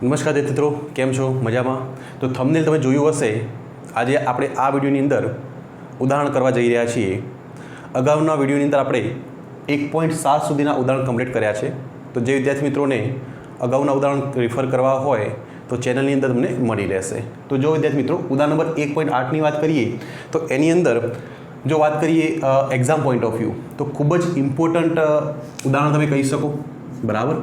નમસ્કાર મિત્રો, કેમ છો? મજામાં? તો થંબનેલ તમે જોયું હશે. આજે આપણે આ વિડીયોની અંદર ઉદાહરણ કરવા જઈ રહ્યા છીએ. અગાઉના વિડીયોની અંદર આપણે 1.7 સુધીના ઉદાહરણ કમ્પ્લીટ કર્યા છે. તો જે વિદ્યાર્થી મિત્રોને અગાઉના ઉદાહરણ રિફર કરવા હોય તો ચેનલની અંદર તમને મળી રહેશે. તો જો વિદ્યાર્થી મિત્રો ઉદાહરણ નંબર 1.8ની વાત કરીએ તો એની અંદર જો વાત કરીએ એક્ઝામ પોઈન્ટ ઓફ વ્યૂ તો ખૂબ જ ઇમ્પોર્ટન્ટ ઉદાહરણ તમે કહી શકો. બરાબર,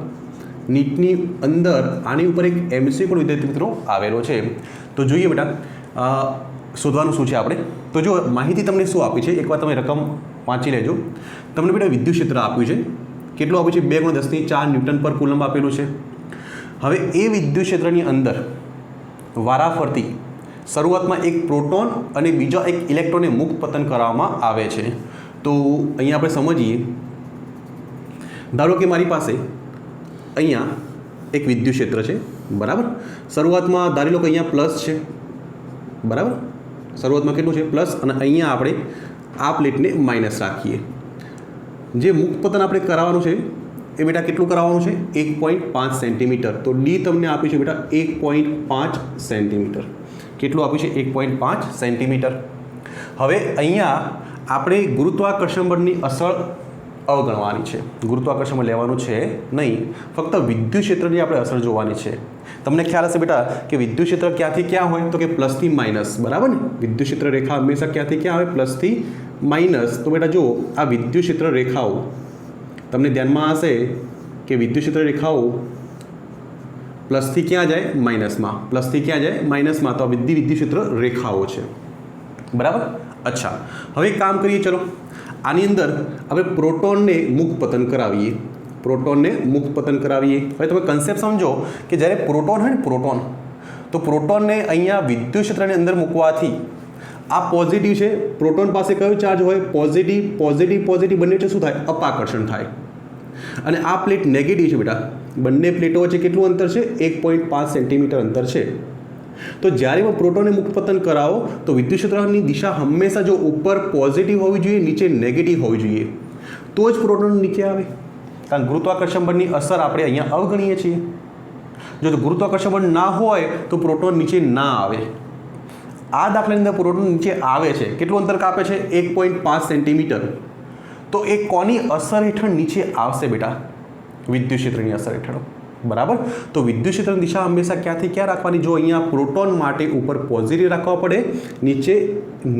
નીટની અંદર આની ઉપર એક એમસી પણ વિદ્યાર્થી મિત્રો આવેલો છે. તો જોઈએ બેટા શોધવાનું શું છે આપણે. તો જો માહિતી તમને શું આપી છે એકવાર તમે રકમ વાંચી લેજો. તમને બેટા વિદ્યુત ક્ષેત્ર આપ્યું છે. કેટલું આપ્યું છે? 2 × 10⁴ ન્યૂટન પર કુલમ્બ આપેલું છે. હવે એ વિદ્યુત ક્ષેત્રની અંદર વારાફરતી શરૂઆતમાં એક પ્રોટોન અને બીજા એક ઇલેક્ટ્રોનને મુક્ત પતન કરવામાં આવે છે. તો અહીંયા આપણે સમજીએ. ધારો કે મારી પાસે અહીંયા એક વિદ્યુત ક્ષેત્ર છે. બરાબર, શરૂઆતમાં ધારી લો કે અહીંયા પ્લસ છે. બરાબર, શરૂઆતમાં કેટલું છે? પ્લસ. અને અહીંયા આપણે આ પ્લેટને માઇનસ રાખીએ. જે મુક્ત પતન આપણે કરાવવાનું છે એ બેટા કેટલું કરાવવાનું છે? 1.5 સેન્ટીમીટર. તો ડી તમને આપ્યું છે બેટા 1.5 સેન્ટીમીટર. કેટલું આપ્યું છે? 1.5 સેન્ટીમીટર. હવે અહીંયા આપણે ગુરુત્વાકર્ષણ બળની અસર અવગણવાની છે. ગુરુત્વાકર્ષણ બળ લેવાનું છે નહીં, ફક્ત વિદ્યુત ક્ષેત્રની આપણે અસર જોવાની છે. તમને ખ્યાલ હશે બેટા કે વિદ્યુત ક્ષેત્ર ક્યાંથી ક્યાં હોય? તો કે પ્લસથી માઇનસ. બરાબર ને, વિદ્યુત ક્ષેત્ર રેખા હંમેશા ક્યાંથી ક્યાં આવે? પ્લસથી માઇનસ. તો બેટા જો આ વિદ્યુત ક્ષેત્ર રેખાઓ તમને ધ્યાનમાં હશે કે વિદ્યુત ક્ષેત્ર રેખાઓ પ્લસથી ક્યાં જાય? માઇનસમાં. પ્લસથી ક્યાં જાય? માઇનસમાં. તો આ વિદ્યુત ક્ષેત્ર રેખાઓ છે. બરાબર. અચ્છા, હવે કામ કરીએ. ચલો આની અંદર આપણે પ્રોટોનને મુક્ત પતન કરાવીએ. પ્રોટોનને મુક્ત પતન કરાવીએ. હવે તમે કન્સેપ્ટ સમજો કે જ્યારે પ્રોટોન હોય ને પ્રોટોન, તો પ્રોટોનને અહીંયા વિદ્યુત ક્ષેત્રની અંદર મૂકવાથી આ પોઝિટિવ છે. પ્રોટોન પાસે કયો ચાર્જ હોય? પોઝિટિવ. પોઝિટિવ પોઝિટિવ બંને વચ્ચે શું થાય? અપાકર્ષણ થાય. અને આ પ્લેટ નેગેટિવ છે બેટા. બંને પ્લેટો વચ્ચે કેટલું અંતર છે? 1.5 સેન્ટીમીટર અંતર છે. તો જ્યારે પણ પ્રોટોનને મુક્ત પતન કરાવો તો વિદ્યુત ક્ષેત્રની દિશા હંમેશા જો ઉપર પોઝિટિવ હોવી જોઈએ, નીચે નેગેટિવ હોવી જોઈએ, તો જ પ્રોટોન નીચે આવે. કારણ ગુરુત્વાકર્ષણ બળની અસર આપણે અહીંયા અવગણીએ છીએ. જો ગુરુત્વાકર્ષણ બળ ના હોય તો પ્રોટોન નીચે ના આવે. આ દાખલાની અંદર પ્રોટોન નીચે આવે છે. કેટલું અંતર કાપે છે? 1.5 સેન્ટીમીટર. તો એ કોની અસર હેઠળ નીચે આવશે બેટા? વિદ્યુત ક્ષેત્રની અસર હેઠળ. બરાબર. તો વિદ્યુત ક્ષેત્રની દિશા હંમેશા ક્યાંથી ક્યાં રાખવાની? જો અહીંયા પ્રોટોન માટે ઉપર પોઝિટિવ રાખવા પડે, નીચે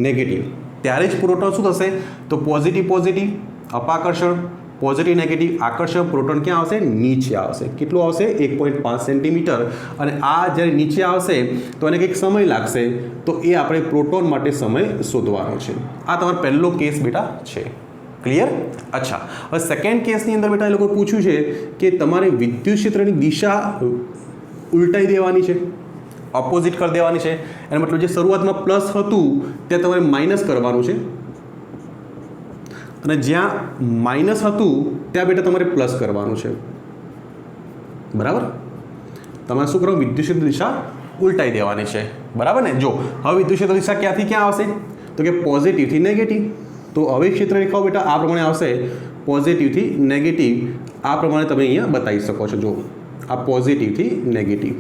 નેગેટિવ. ત્યારે જ પ્રોટોન શું થશે? તો પોઝિટિવ પોઝિટિવ અપાકર્ષણ, પોઝિટિવ નેગેટિવ આકર્ષણ. પ્રોટોન ક્યાં આવશે? નીચે આવશે. કેટલું આવશે? 1.5 સેન્ટીમીટર. અને આ જ્યારે નીચે આવશે તો એને કંઈક સમય લાગશે. તો એ આપણે પ્રોટોન માટે સમય શોધવાનો છે. આ તમારો પહેલો કેસ બેટા છે. ક્લિયર? અચ્છા, હવે સેકન્ડ કેસની અંદર બેટા એ લોકો પૂછ્યું છે કે તમારે વિદ્યુત ક્ષેત્રની દિશા ઉલટાઈ દેવાની છે, ઓપોઝિટ કરી દેવાની છે. એનો મતલબ જે શરૂઆતમાં પ્લસ હતું ત્યાં તમારે માઇનસ કરવાનું છે, અને જ્યાં માઇનસ હતું ત્યાં બેટા તમારે પ્લસ કરવાનું છે. બરાબર, તમારે શું કરવાનું? વિદ્યુત ક્ષેત્ર દિશા ઉલટાઈ દેવાની છે. બરાબર ને. જો હવે વિદ્યુત ક્ષેત્ર દિશા ક્યાંથી ક્યાં આવશે? તો કે પોઝિટિવથી નેગેટિવ. તો હવે ક્ષેત્ર રેખાઓ બેટા આ પ્રમાણે આવશે, પોઝિટિવથી નેગેટિવ. આ પ્રમાણે તમે અહીંયા બતાવી શકો છો. જો આ પોઝિટિવથી નેગેટિવ,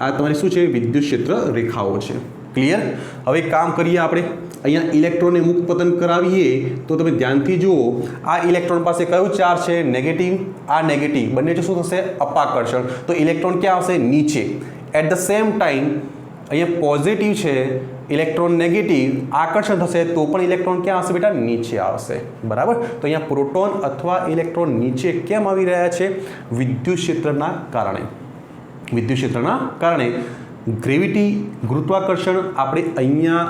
આ તમારી શું છે? વિદ્યુત ક્ષેત્ર રેખાઓ છે. ક્લિયર? હવે કામ કરીએ આપણે. અહીંયા ઇલેક્ટ્રોનને મુક્ત પતન કરાવીએ તો તમે ધ્યાનથી જુઓ. આ ઇલેક્ટ્રોન પાસે કયો ચાર્જ છે? નેગેટિવ. આ નેગેટિવ. બંને વચ્ચે શું થશે? અપાકર્ષણ. તો ઇલેક્ટ્રોન ક્યાં આવશે? નીચે. એટ ધ સેમ ટાઈમ અહીંયા પોઝિટિવ છે, ઇલેક્ટ્રોન નેગેટિવ, આકર્ષણ થશે તો પણ ઇલેક્ટ્રોન ક્યાં આવશે બેટા? નીચે આવશે. બરાબર. તો અહીંયા પ્રોટોન અથવા ઇલેક્ટ્રોન નીચે કેમ આવી રહ્યા છે? વિદ્યુત ક્ષેત્રના કારણે. વિદ્યુત ક્ષેત્રના કારણે. ગ્રેવિટી ગુરુત્વાકર્ષણ આપણે અહીંયા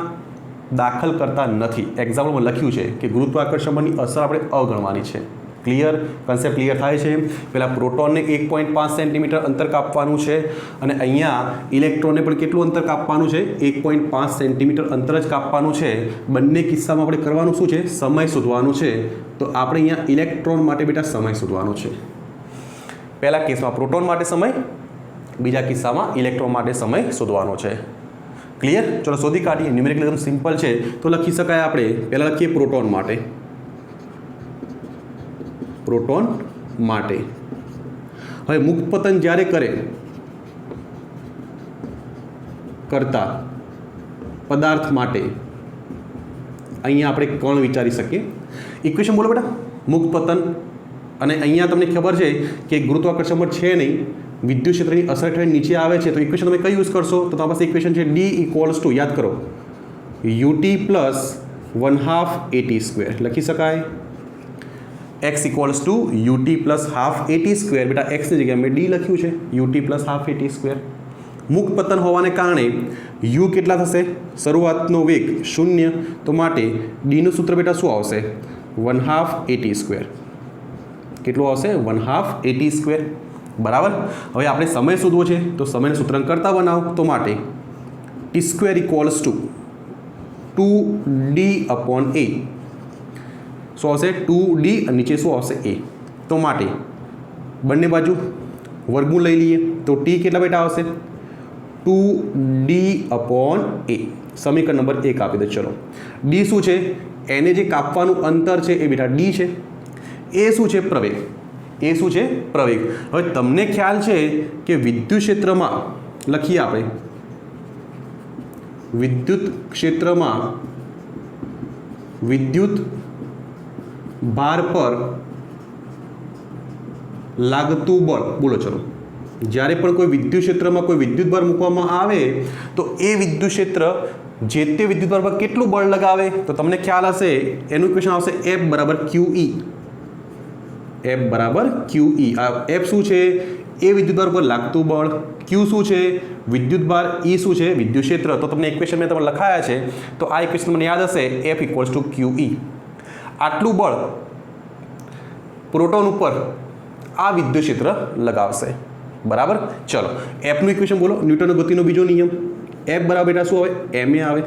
દાખલ કરતા નથી. એક્ઝામ્પલમાં લખ્યું છે કે ગુરુત્વાકર્ષણ બળની અસર આપણે અવગણવાની છે. ક્લિયર? કન્સેપ્ટ ક્લિયર થાય છે? પહેલાં પ્રોટોનને 1.5 સેન્ટીમીટર અંતર કાપવાનું છે, અને અહીંયા ઇલેક્ટ્રોનને પણ કેટલું અંતર કાપવાનું છે? 1.5 સેન્ટીમીટર અંતર જ કાપવાનું છે. બંને કિસ્સામાં આપણે કરવાનું શું છે? સમય શોધવાનું છે. તો આપણે અહીંયા ઇલેક્ટ્રોન માટે બેટા સમય શોધવાનો છે. પહેલા કેસમાં પ્રોટોન માટે સમય, બીજા કિસ્સામાં ઇલેક્ટ્રોન માટે સમય શોધવાનો છે. ક્લિયર? ચલો શોધી કાઢીએ. ન્યુમેરિકલ એકદમ સિમ્પલ છે તો લખી શકાય. આપણે પહેલાં લખીએ પ્રોટોન માટે. પ્રોટોન માટે હવે મુક્ત પતન જ્યારે કરે કરતા પદાર્થ માટે અહીંયા આપણે કણ વિચારી શકીએ. ઇક્વેશન બોલો બેટા. મુક્ત પતન અને અહીંયા તમને ખબર છે કે ગુરુત્વાકર્ષણ બળ છે નહીં, વિદ્યુત ક્ષેત્રની અસર હેઠળ નીચે આવે છે, તો ઇક્વેશન તમે કઈ યુઝ કરશો? તો તમારી પાસે ઇક્વેશન છે D ઇક્વલ્સ ટુ, યાદ કરો, ut પ્લસ 1/2 at². લખી શકાય x equals to ut plus 1/2 at². બેટા x ની જગ્યાએ મેં d લખ્યું છે, ut પ્લસ 1/2 at². મુક્ત પતન હોવાને કારણે u કેટલા થશે? શરૂઆતનો વેગ 0, તો માટે d નું સૂત્ર બેટા શું આવશે? 1/2 at². કેટલું આવશે? 1/2 at². બરાબર. હવે આપણે સમય શોધવો છે, તો સમયને સૂત્રાંક કરતા બનાવો, તો માટે t² ઇક્વલ્સ ટુ 2d/a. શું આવશે? 2d અને નીચે શું આવશે? a. તો માટે બંને બાજુ વર્ગમૂળ લઈ લઈએ, તો t કેટલા બેટા આવશે? 2d/a. સમીકરણ નંબર 1 આપી દે. ચલો, d શું છે? એને જે કાપવાનું અંતર છે એ બેટા d છે. એ શું છે? પ્રવેગ. એ શું છે? પ્રવેગ. હવે તમને ખ્યાલ છે કે વિદ્યુત ક્ષેત્રમાં લખીએ આપણે, વિદ્યુત ક્ષેત્રમાં વિદ્યુત ભાર પર લાગતું બળ. બોલો ચલો. જ્યારે પણ કોઈ વિદ્યુત ક્ષેત્રમાં કોઈ વિદ્યુત ભાર મૂકવામાં આવે તો એ વિદ્યુત ક્ષેત્ર જે તે વિદ્યુત ભાર પર કેટલું બળ લગાવે, તો તમને ખ્યાલ હશે એનું ઇક્વેશન આવશે F બરાબર QE. F બરાબર QE. આ F શું છે? એ વિદ્યુત ભાર પર લાગતું બળ. Q શું છે? વિદ્યુત ભાર. E શું છે? વિદ્યુત ક્ષેત્ર. તો તમને ઇક્વેશન મેં તમને લખાયા છે, તો આ ઇક્વેશન મને યાદ હશે, F ઇક્વલ્સ ટુ QE. આટલું બળ પ્રોટોન ઉપર આ વિદ્યુત ક્ષેત્ર લગાવશે. બરાબર. ચલો, એફનું ઇક્વેશન બોલો. ન્યૂટનનો ગતિનો બીજો નિયમ. એફ બરાબર બેટા શું આવે? ma આવે.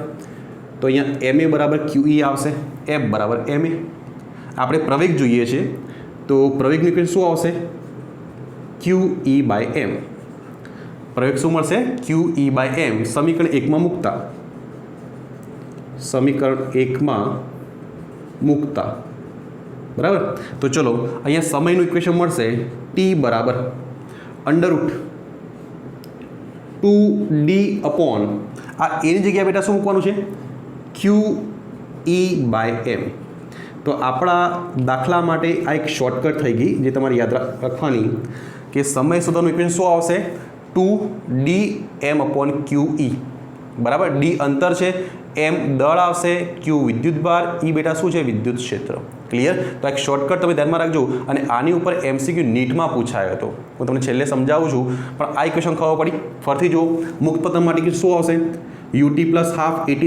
તો અહીંયા ma બરાબર QE આવશે, F બરાબર ma. આપણે પ્રવેગ જોઈએ છે, તો પ્રવેગનું ઇક્વેશન શું આવશે? QE/m. પ્રવેગ શું મળશે? QE/m. સમીકરણ 1માં મૂકતા, સમીકરણ 1માં મૂકતા. બરાબર. તો ચલો, અહીંયા સમયનું ઇક્વેશન મળશે t બરાબર √2d અપોન આ એની જગ્યાએ બેટા શું મૂકવાનું છે? QE/m. તો આપણા દાખલા માટે આ એક શોર્ટકટ થઈ ગઈ, જે તમારે યાદ રાખવાની, કે સમય શોધવાનું ઇક્વેશન શું આવશે? 2dm/QE. બરાબર. d અંતર છે, m દળ આવશે, q વિદ્યુત ભાર, e બેટા શું છે? વિદ્યુત ક્ષેત્ર. ક્લિયર? તો એક શોર્ટકટ તમે ધ્યાનમાં રાખજો. અને આની ઉપર MCQ નીટમાં પૂછાયો હતો, હું તમને છેલ્લે સમજાવું છું, પણ આ ઇક્વેશન ખબર પડી. ફરીથી જુઓ, મુક્ત પતન માટે શું આવશે? ut plus 1/2 at².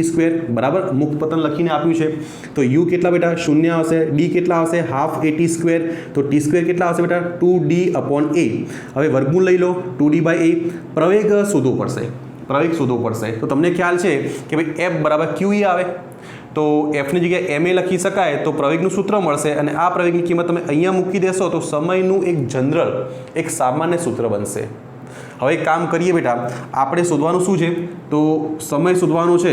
બરાબર. મુક્ત પતન લખીને આપ્યું છે, તો u કેટલા બેટા? 0 આવશે. d કેટલા આવશે? 1/2 at². તો t² કેટલા આવશે બેટા? 2d/a. હવે વર્ગમૂળ લઈ લો, 2d/a. પ્રવેગ શોધવો પડશે. પ્રવેગ શોધવો પડશે. તો તમને ખ્યાલ છે કે ભાઈ F બરાબર QE આવે, તો એફની જગ્યાએ ma લખી શકાય, તો પ્રવેગનું સૂત્ર મળશે, અને આ પ્રવેગની કિંમત તમે અહીંયા મૂકી દેશો તો સમયનું એક જનરલ, એક સામાન્ય સૂત્ર બનશે. હવે કામ કરીએ બેટા, આપણે શોધવાનું શું છે? તો સમય શોધવાનું છે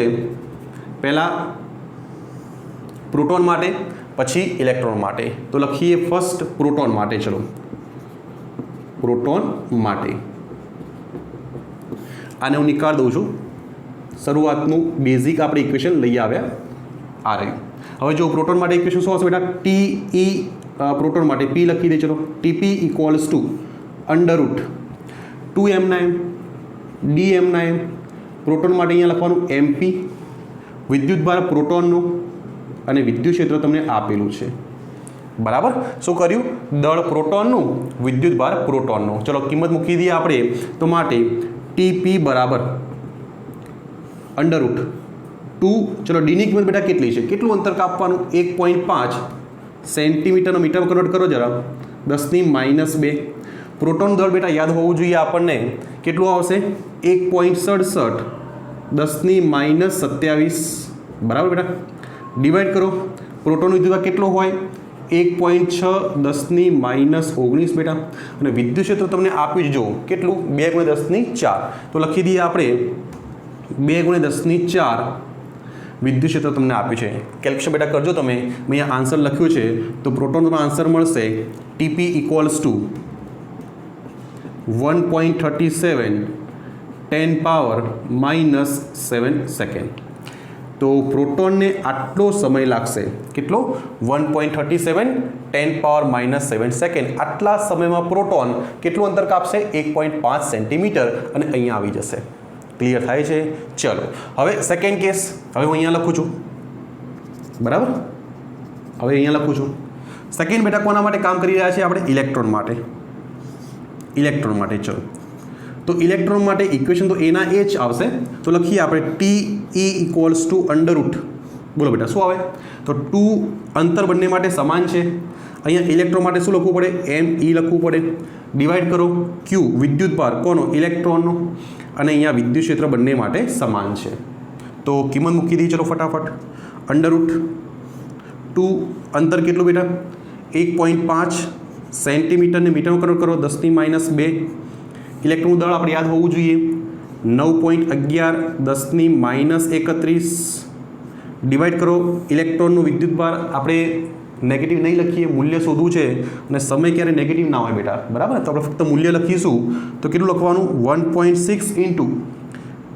પહેલાં પ્રોટોન માટે, પછી ઇલેક્ટ્રોન માટે. તો લખીએ ફર્સ્ટ પ્રોટોન માટે. ચલો, પ્રોટોન માટે આને હું નિકાળ દઉં છું. શરૂઆતનું બેઝિક આપણે ઇક્વેશન લઈ આવ્યા, આ રહ્યું. હવે જો પ્રોટોન માટે ઇક્વેશન શું આવશે બેટા? TE પ્રોટોન માટે P લખી દે. ચલો, TP equals to √2m/m dm/m. Proton માટે અહીંયા લખવાનું MP. વિદ્યુત ભાર પ્રોટોનનું અને વિદ્યુત ક્ષેત્ર તમને આપેલું છે. બરાબર. શું કર્યું? દળ પ્રોટોનનું, વિદ્યુત ભાર પ્રોટોનનું. ચલો, કિંમત મૂકી દઈએ આપણે, તો માટે TP બરાબર √2. ચલો, ડીની કિંમત બેટા કેટલી છે? કેટલું અંતર કાપવાનું? 1.5 સેન્ટીમીટરનો મીટરમાં કન્વર્ટ કરો જરા, 10⁻². પ્રોટોન દળ બેટા યાદ હોવું જોઈએ આપણને, કેટલું આવશે? 1.67 10⁻27. બરાબર બેટા. ડિવાઈડ કરો. પ્રોટોન વિદ્યુત કેટલો હોય? 1.6 10⁻19 બેટા. અને વિદ્યુત ક્ષેત્ર તમને આપ્યું જ જો કેટલું? 2×10⁴. તો લખી દઈએ આપણે 2×10⁴ વિદ્યુત ક્ષેત્ર તમને આપ્યું છે. કેલ્ક્યુલેશન બેટા કરજો તમે. મેં અહીંયા આન્સર લખ્યું છે, તો પ્રોટોનનો આન્સર મળશે TP ઇક્વલ્સ ટુ 1.37 10⁻⁻7 સેકન્ડ. તો પ્રોટોનને આટલો સમય લાગશે, કેટલો? 1.37 10⁻⁻7 સેકન્ડ. આટલા સમયમાં પ્રોટોન કેટલું અંતર કાપશે? 1.5 સેન્ટીમીટર, અને અહીંયા આવી જશે. ક્લિયર થાય છે? ચલો હવે સેકન્ડ કેસ. હવે હું અહીંયા લખું છું, બરાબર? હવે અહીંયા લખું છું. સેકન્ડ બેટા કોના માટે કામ કરી રહ્યા છે આપણે? ઇલેક્ટ્રોન માટે. ઇલેક્ટ્રોન માટે. ચલો તો ઇલેક્ટ્રોન માટે ઇક્વેશન તો એના એ જ આવશે. તો લખીએ આપણે TE = બોલો બેટા શું આવે? તો 2 અંતર બંને માટે સમાન છે. અહીંયા ઇલેક્ટ્રોન માટે શું લખવું પડે? ME લખવું પડે. ડિવાઈડ કરો Q વિદ્યુત ભાર કોનો? ઇલેક્ટ્રોનનો. અને અહીંયા વિદ્યુત ક્ષેત્ર બંને માટે સમાન છે. તો કિંમત મૂકી દઈએ ચલો ફટાફટ. √2 અંતર કેટલું બેટા? 1.5 સેન્ટીમીટરને મીટરમાં કન્વર્ટ કરો 10⁻². ઇલેક્ટ્રોનનું દળ આપણે યાદ હોવું જોઈએ 9.11 10⁻31. ડિવાઈડ કરો ઇલેક્ટ્રોનનું વિદ્યુત ભાર. આપણે નેગેટિવ નહીં લખીએ, મૂલ્ય શોધવું છે અને સમય ક્યારે નેગેટિવ ના હોય બેટા, બરાબર? તો આપણે ફક્ત મૂલ્ય લખીશું. તો કેટલું લખવાનું? 1.6 ×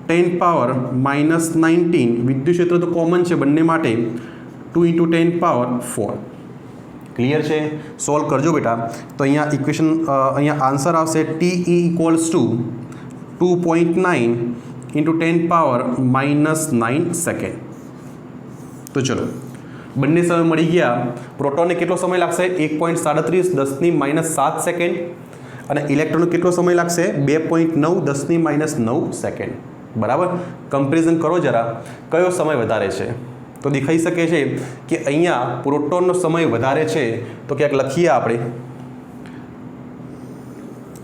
10⁻⁻19. વિદ્યુત ક્ષેત્ર તો કોમન છે બંને માટે. 2 × 10⁻4. ક્લિયર છે? સોલ્વ કરજો બેટા. તો અહીંયા ઇક્વેશન અહીંયા આન્સર આવશે TE = 2.9 × 10⁻⁻9 સેકન્ડ. તો ચલો બંને સમય મળી ગયા. પ્રોટોનને કેટલો સમય લાગશે? 1.37 10⁻7 સેકન્ડ. અને ઇલેક્ટ્રોનને કેટલો સમય લાગશે? 2.9 10⁻9 સેકન્ડ. બરાબર? કમ્પેરિઝન કરો જરા, કયો સમય વધારે છે? તો દેખાઈ શકે છે કે અહીંયા પ્રોટોનનો સમય વધારે છે. તો ક્યાંક લખીએ આપણે.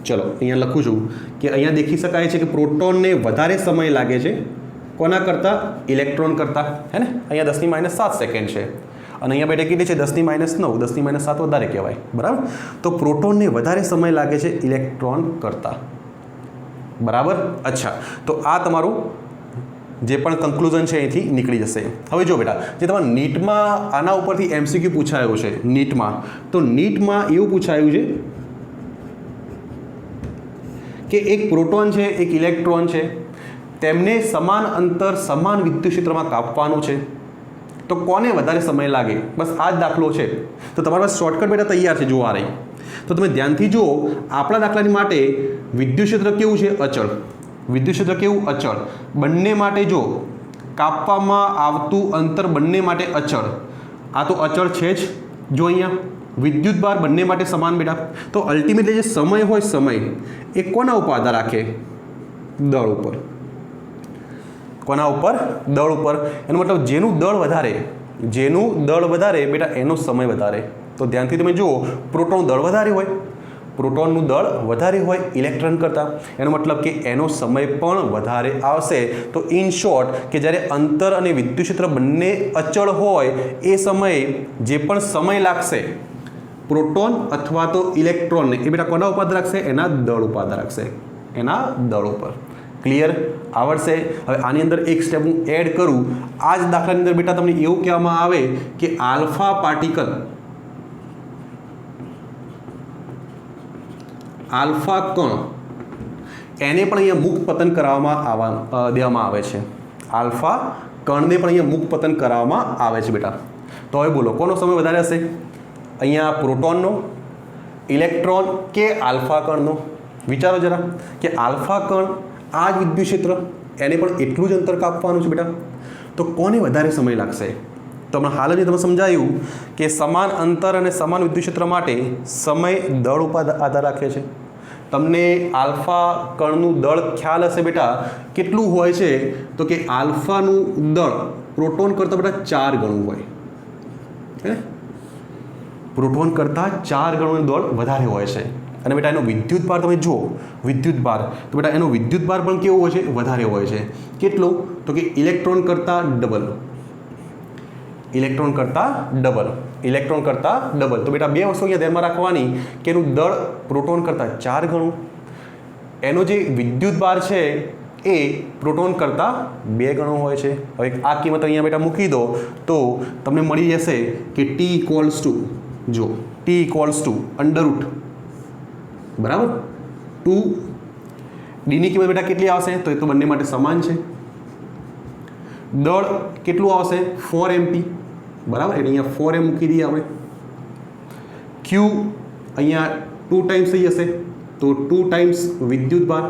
ચલો અહીંયા લખું છું કે અહીંયા દેખી શકાય છે કે પ્રોટોનને વધારે સમય લાગે છે કોના કરતાં? ઇલેક્ટ્રોન કરતાં, હે ને? અહીંયા 10⁻7 સેકન્ડ છે અને અહીંયા બેટા કેટલી છે? 10⁻9. 10⁻7 વધારે કહેવાય, બરાબર? તો પ્રોટોનને વધારે સમય લાગે છે ઇલેક્ટ્રોન કરતાં, બરાબર? અચ્છા, તો આ તમારું જે પણ કન્ક્લુઝન છે અહીંથી નીકળી જશે. હવે જો બેટા, જે તમારા નીટમાં આના ઉપરથી MCQ પૂછાયું છે નીટમાં, તો નીટમાં એવું પૂછાયું છે કે એક પ્રોટોન છે, એક ઇલેક્ટ્રોન છે, તેમને સમાન અંતર સમાન વિદ્યુત ક્ષેત્રમાં કાપવાનું છે. તો કોને વધારે સમય લાગે? બસ આ જ દાખલો છે. તો તમારા પાસે શોર્ટકટ બેટા તૈયાર છે. જો આ રહી, તો તમે ધ્યાનથી જુઓ. આપણા દાખલાની માટે વિદ્યુત ક્ષેત્ર કેવું છે? અચળ. વિદ્યુત ક્ષેત્ર કેવું? અચળ. બંને માટે જો કાપવામાં આવતું અંતર બંને માટે અચળ. આ તો અચળ છે જ. જો અહીંયા વિદ્યુત ભાર બંને માટે સમાન બેટા. તો અલ્ટિમેટલી જે સમય હોય, સમય એ કોના ઉપર આધાર રાખે? દળ ઉપર. કોના ઉપર? દળ ઉપર. એનો મતલબ જેનું દળ વધારે બેટા એનો સમય વધારે. તો ધ્યાનથી તમે જુઓ, પ્રોટોનનું દળ વધારે હોય, પ્રોટોનનું દળ વધારે હોય ઇલેક્ટ્રોન કરતાં, એનો મતલબ કે એનો સમય પણ વધારે આવશે. તો ઇન શોર્ટ કે જ્યારે અંતર અને વિદ્યુત ક્ષેત્ર બંને અચળ હોય એ સમયે જે પણ સમય લાગશે પ્રોટોન અથવા તો ઇલેક્ટ્રોનને, એ બેટા કોના ઉપર રાખશે? એના દળ ઉપર આધાર રાખશે. એના દળ ઉપર. ક્લિયર? આવડશે? હવે આની અંદર એક સ્ટેપ હું એડ કરું. આ જ દાખલાની અંદર બેટા તમને એવું કહેવામાં આવે કે આલ્ફા પાર્ટિકલ, આલ્ફા કણ, એને પણ અહીંયા મુક્ત પતન દેવામાં આવે છે. આલ્ફા કણને પણ અહીંયા મુક્ત પતન કરાવવામાં આવે છે બેટા. તો હવે બોલો કોનો સમય વધારે હશે? અહીંયા પ્રોટોનનો, ઇલેક્ટ્રોન કે આલ્ફા કણનો? વિચારો જરા કે આલ્ફા કણ આ જ વિદ્યુત ક્ષેત્ર, એને પણ એટલું જ અંતર કાપવાનું છે બેટા. તો કોને વધારે સમય લાગશે? તો હમણાં હાલ જ તમે સમજાયું કે સમાન અંતર અને સમાન વિદ્યુત ક્ષેત્ર માટે સમય દળ ઉપર આધાર રાખે છે. તમને આલ્ફા કણનું દળ ખ્યાલ હશે બેટા કેટલું હોય છે? તો કે આલ્ફાનું દળ પ્રોટોન કરતાં બેટા 4 ગણું હોય. હે, પ્રોટોન કરતાં 4 ગણું દળ વધારે હોય છે. અને બેટા એનો વિદ્યુત ભાર તમે જુઓ, વિદ્યુત ભાર, તો બેટા એનો વિદ્યુત ભાર પણ કેવો હોય છે? વધારે હોય છે. કેટલો? તો કે ઇલેક્ટ્રોન કરતાં ડબલ. ઇલેક્ટ્રોન કરતાં ડબલ. ઇલેક્ટ્રોન કરતાં ડબલ. તો બેટા બે વસ્તુ અહીંયા ધ્યાનમાં રાખવાની કે એનું દળ પ્રોટોન કરતાં 4 ગણું, એનો જે વિદ્યુત ભાર છે એ પ્રોટોન કરતાં 2 ગણો હોય છે. હવે આ કિંમત અહીંયા બેટા મૂકી દો તો તમને મળી જશે કે T = જો T = √, બરાબર, 2 ડીની કિંમત બેટા કેટલી આવશે? તો એ તો બંને માટે સમાન છે. દળ કેટલું આવશે? 4 MP, બરાબર. એટલે અહીંયા 4M મૂકી દઈએ આપણે. ક્યુ અહીંયા 2 ટાઈમ્સ થઈ જશે, તો 2 ટાઈમ્સ વિદ્યુત ભાર,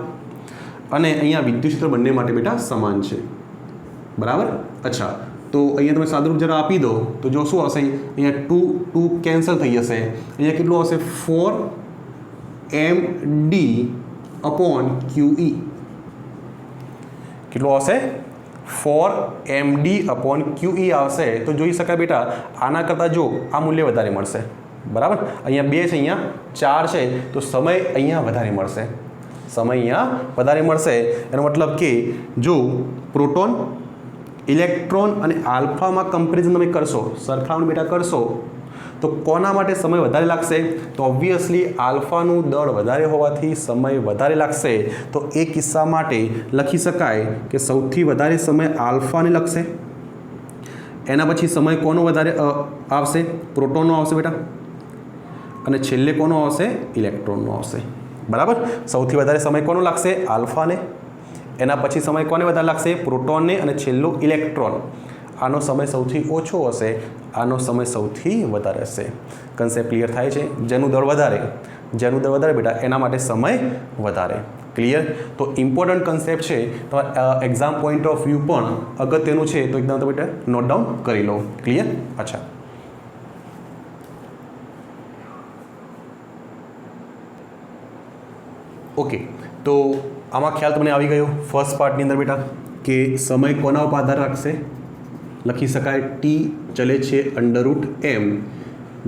અને અહીંયા વિદ્યુત ક્ષેત્ર બંને માટે બેટા સમાન છે, બરાબર. અચ્છા, તો અહીંયા તમે સાદુરૂપ જરા આપી દો તો જો શું આવશે? અહીંયા 2 કેન્સલ થઈ જશે. અહીંયા કેટલું આવશે? 4MD upon QE. કેટલું આવશે? 4MD અપોન QE આવશે. તો જોઈ શકાય બેટા આના કરતાં જો આ મૂલ્ય વધારે મળશે, બરાબર. અહીંયા 2 છે, અહીંયા 4 છે, તો સમય અહીંયા વધારે મળશે. સમય અહીંયા વધારે મળશે. એનો મતલબ કે જો પ્રોટોન, ઇલેક્ટ્રોન અને આલ્ફામાં કમ્પેરિઝન તમે કરશો, સરખામણી બેટા કરશો, તો કોના માટે સમય વધારે લાગશે? તો ઓબ્વિયસલી આલ્ફાનું દળ વધારે હોવાથી સમય વધારે લાગશે. તો એ કિસ્સા માટે લખી શકાય કે સૌથી વધારે સમય આલ્ફાને લાગશે. એના પછી સમય કોનો વધારે આવશે? પ્રોટોનનો આવશે બેટા, અને છેલ્લે કોનો આવશે? ઇલેક્ટ્રોનનો આવશે, બરાબર. સૌથી વધારે સમય કોનો લાગશે? આલ્ફાને. એના પછી સમય કોને વધારે લાગશે? પ્રોટોનને, અને છેલ્લો ઇલેક્ટ્રોન. આનો સમય સૌથી ઓછો હશે, આનો સમય સૌથી વધારે હશે. કન્સેપ્ટ ક્લિયર થાય છે? જેનું દળ વધારે બેટા એના માટે સમય વધારે. ક્લિયર? તો ઇમ્પોર્ટન્ટ કન્સેપ્ટ છે, તમારા એક્ઝામ પોઈન્ટ ઓફ વ્યૂ પણ અગત્યનું છે, તો એકદમ તમે બેટા નોટ ડાઉન કરી લો. ક્લિયર? અચ્છા, ઓકે. તો આમાં ખ્યાલ તમને આવી ગયો ફર્સ્ટ પાર્ટની અંદર બેટા કે સમય કોના ઉપર આધાર રાખશે? લખી શકાય ટી ચલે છે √m,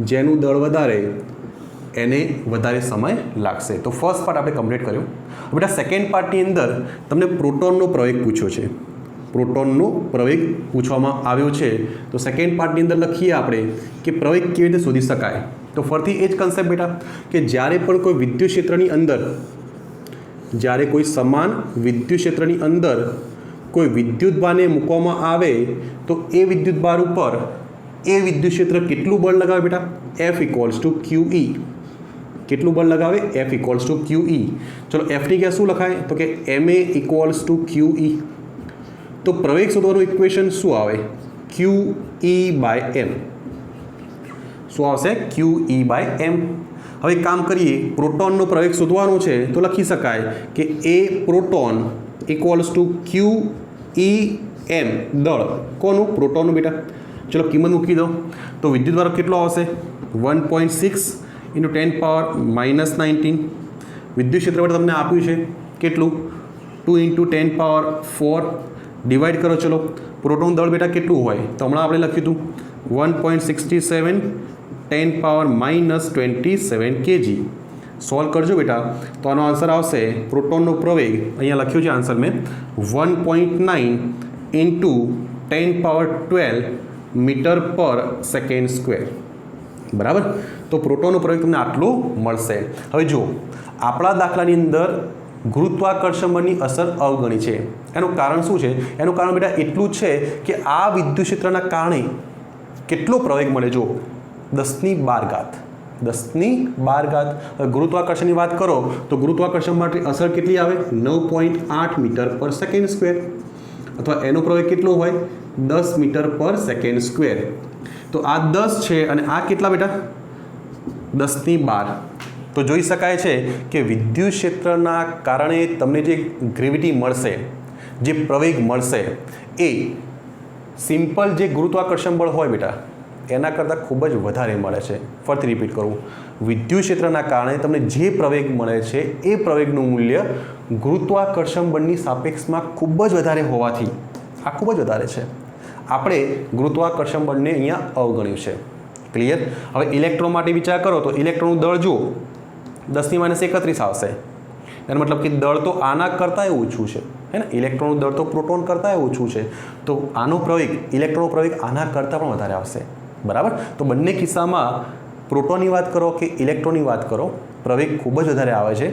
જેનું દળ વધારે એને વધારે સમય લાગશે. તો ફર્સ્ટ પાર્ટ આપણે કમ્પ્લીટ કર્યો. બેટા સેકન્ડ પાર્ટની અંદર તમને પ્રોટોનનો પ્રવેગ પૂછ્યો છે. પ્રોટોનનો પ્રવેગ પૂછવામાં આવ્યો છે. તો સેકન્ડ પાર્ટની અંદર લખીએ આપણે કે પ્રવેગ કેવી રીતે શોધી શકાય. તો ફરીથી એ જ કન્સેપ્ટ બેટા કે જ્યારે પણ કોઈ વિદ્યુત ક્ષેત્રની અંદર, જ્યારે કોઈ સમાન વિદ્યુત ક્ષેત્રની અંદર કોઈ વિદ્યુતભારને મૂકવામાં આવે તો એ વિદ્યુતભાર ઉપર એ વિદ્યુત ક્ષેત્ર કેટલું બળ લગાવે બેટા? F = QE. કેટલું બળ લગાવે? F = QE. ચલો Fની જગ્યાએ શું લખાય? તો કે MA = QE. તો પ્રવેગ શોધવાનું ઇક્વેશન શું આવે? QE/m. શું આવશે? QE/m. હવે કામ કરીએ, પ્રોટોનનો પ્રવેગ શોધવાનો છે, તો લખી શકાય કે A પ્રોટોન = QEM દળ. કોનું? પ્રોટોનનું બેટા. ચલો કિંમત મૂકી દો. તો વિદ્યુતભાર કેટલો આવશે? 1.6 × 10⁻−19. વિદ્યુત ક્ષેત્ર તમને આપ્યું છે કેટલું? 2 × 10⁴ ડિવાઈડ કરો. ચલો પ્રોટોન દળ બેટા કેટલું હોય? તો હમણાં આપણે લખ્યું હતું 1.67 10⁻−27 kg. સોલ્વ કરજો બેટા તો આનો આન્સર આવશે. પ્રોટોનનો પ્રવેગ અહીંયા લખ્યું છે આન્સર મેં 1.9 × 10⁻12 મીટર/સેકન્ડ². બરાબર. તો પ્રોટોનનો પ્રવેગ તમને આટલો મળશે. હવે જો આપણા દાખલાની અંદર ગુરુત્વાકર્ષણ બળની અસર અવગણી છે. એનું કારણ શું છે? એનું કારણ બેટા એટલું જ છે કે આ વિદ્યુત ક્ષેત્રના કારણે કેટલો પ્રવેગ મળે? જો 10⁻12. ગુરુત્વાકર્ષણની વાત કરો તો ગુરુત્વાકર્ષણ માટે અસર કેટલી આવે? 9.8 મીટર/સેકન્ડ². અથવા એનો પ્રવેગ કેટલો હોય? 10 મીટર/સેકન્ડ². તો આ 10 છે અને આ કેટલા બેટા? 10⁻12. તો જોઈ શકાય છે કે વિદ્યુત ક્ષેત્રના કારણે તમને જે ગ્રેવિટી મળશે, જે પ્રવેગ મળશે, એ સિમ્પલ જે ગુરુત્વાકર્ષણ બળ હોય બેટા એના કરતાં ખૂબ જ વધારે મળે છે. ફરીથી રિપીટ કરું, વિદ્યુત ક્ષેત્રના કારણે તમને જે પ્રવેગ મળે છે એ પ્રવેગનું મૂલ્ય ગુરુત્વાકર્ષણ બળની સાપેક્ષમાં ખૂબ જ વધારે હોવાથી આ ખૂબ જ વધારે છે. આપણે ગુરુત્વાકર્ષણ બળને અહીંયા અવગણ્યું છે. ક્લિયર? હવે ઇલેક્ટ્રોન માટે વિચાર કરો તો ઇલેક્ટ્રોનનું દળ જુઓ 10⁻31 આવશે. એનો મતલબ કે દળ તો આના કરતાં ઓછું છે, હે ને? ઇલેક્ટ્રોનનું દળ તો પ્રોટોન કરતાં ઓછું છે. તો આનો પ્રવેગ, ઇલેક્ટ્રોનનો પ્રવેગ આના કરતાં પણ વધારે આવશે. બરાબર. તો બંને કિસ્સામાં પ્રોટોનની વાત કરો કે ઇલેક્ટ્રોનની વાત કરો, પ્રવેગ ખૂબ જ વધારે આવે છે.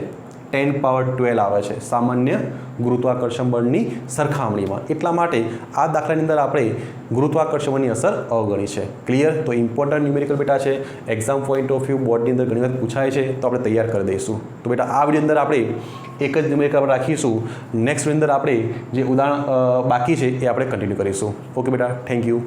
10^12 આવે છે સામાન્ય ગુરુત્વાકર્ષણ બળની સરખામણીમાં. એટલા માટે આ દાખલાની અંદર આપણે ગુરુત્વાકર્ષણ બળની અસર અવગણી છે. ક્લિયર? તો ઇમ્પોર્ટન્ટ ન્યુમેરિકલ બેટા છે, એક્ઝામ પોઈન્ટ ઓફ વ્યૂ બોર્ડની અંદર ઘણી વખત પૂછાય છે, તો આપણે તૈયાર કરી દઈશું. તો બેટા આ વિડીયો અંદર આપણે એક જ ન્યુમેરિકલ રાખીશું. નેક્સ્ટ વિડીયો અંદર આપણે જે ઉદાહરણ બાકી છે એ આપણે કન્ટિન્યુ કરીશું. ઓકે બેટા, થેન્ક યુ.